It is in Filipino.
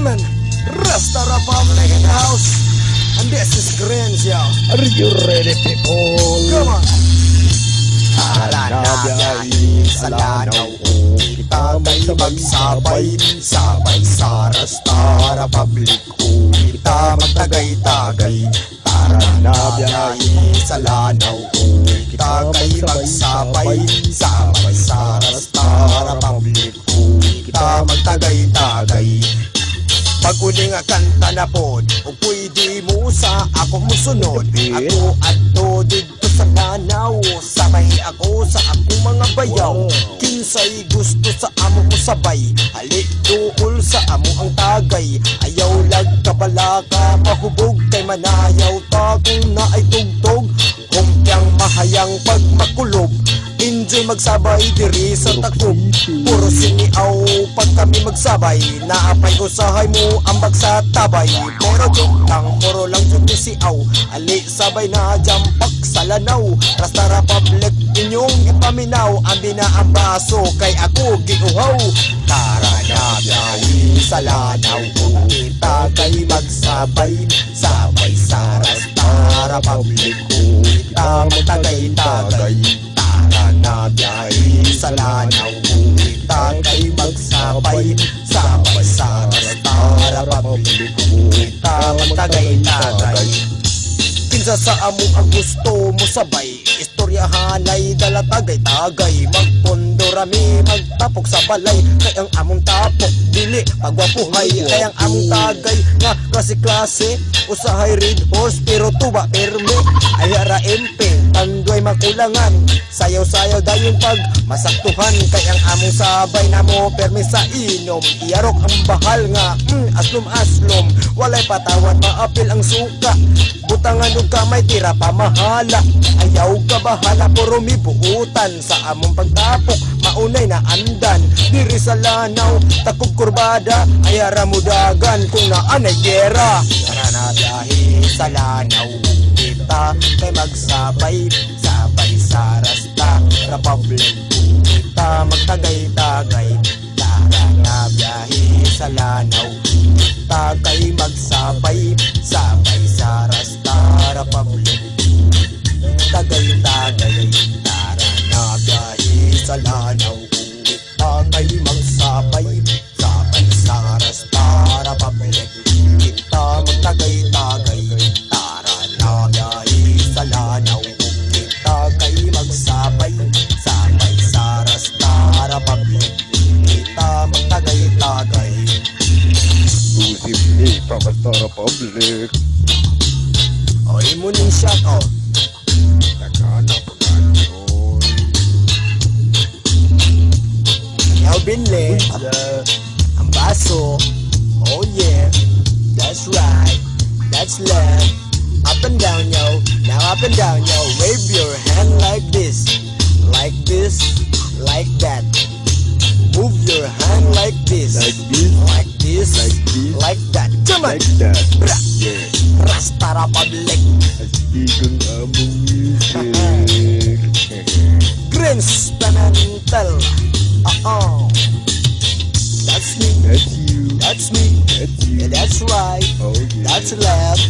man, Rasta Republic in the house. And this is Grins, yo. Are you ready, people? Come on. Biyahe sa lanaw ko, kita may magsabay, sabay sa Rasta Republic ko, kita magtagay-tagay. Tara na biyahe sa lanaw ko, kita kay magsabay, sabay sa Rasta Republic ko, kita magtagay-tagay. Pag uli nga kanta na pod, o pwede mo sa ako musunod. Ako adto dito sa lanaw, sabay ako sa akong mga bayaw. Kinsay gusto sa amo mo sabay, halik duol sa amo ang tagay. Ayaw lag kabalaka, mahubog kay manayaw ta kung naay tugtog. Humpiang mahayang pag makulob, enjoy magsabay diri sa takub. Puro siniaw pag kami magsabay, naapay usahay mo ambag sa tabay. Pero joke lang, puro lang joke siaw, ali sabay na jampak sa lanaw. Rasta Republic inyong ipaminaw, ambi na ang baso kay ako giuhaw. Tara na biyahe sa lanaw ko, kita kay magsabay, sabay sa Rasta Republic ko, kita magtagay-tagay. Tara na biyahe sa lanaw ko, kita kay magsabay, sabay sa Rasta Republic ko, kita magtagay-tagay. Kinsa sa amo ang gusto mo sabay, istoryahan ay dala tagay-tagay. Magpondo rami, magtapok sa balay, kay ang among tapok dili pagwapuhay. Kay ang among tagay nga klase-klase, usahay red horse pero tuba perme. Ay hara MP, tanduay makulangan, sayaw-sayaw dayon pag masaktuhan. Kay ang among sabay na mo perme sa inom, iyarok ang bahal nga aslom-aslom. Walay patawan, maapil ang suka, butangan og kamay tira pamahala. Ayaw ka bahala, puro mibuutan sa among pagtapok, maunay na andan. Diri sa lanaw, takog kurbada, ay haramudagan kung naanay gera. Tara na biyahe sa lanaw, kita kay magsabay, sabay sa Rasta Republic ko, kita magtagay-tagay. Tara na biyahe sa lanaw, kita kay magsabay, sabay sa Rasta Republic ko, tagay-tagay. Tara na biyahe sa lanaw, kita kay magsabay, sabay sa Rasta Republic ko, kita magtagay-tagay. Tara na biyahe sa lanaw, kita kay magsabay, sabay sa Rasta Republic ko, kita magtagay-tagay. Exclusively from Rasta Republic. O imo ning shot o. Naghanap ang ganyon. Yaw binle, ang baso. Oh yeah, that's right, that's left. Up and down yo, now up and down yo. Wave your hand like this, like this, like that. Move your hand like this, Like this, like this, like this, like that. Come on, like that. Bra. Yeah, Rasta Republic, astigang among music. Grins Pimentel. That's me, That's you, that's me, that's you. yeah, that's right, Oh yeah. that's left.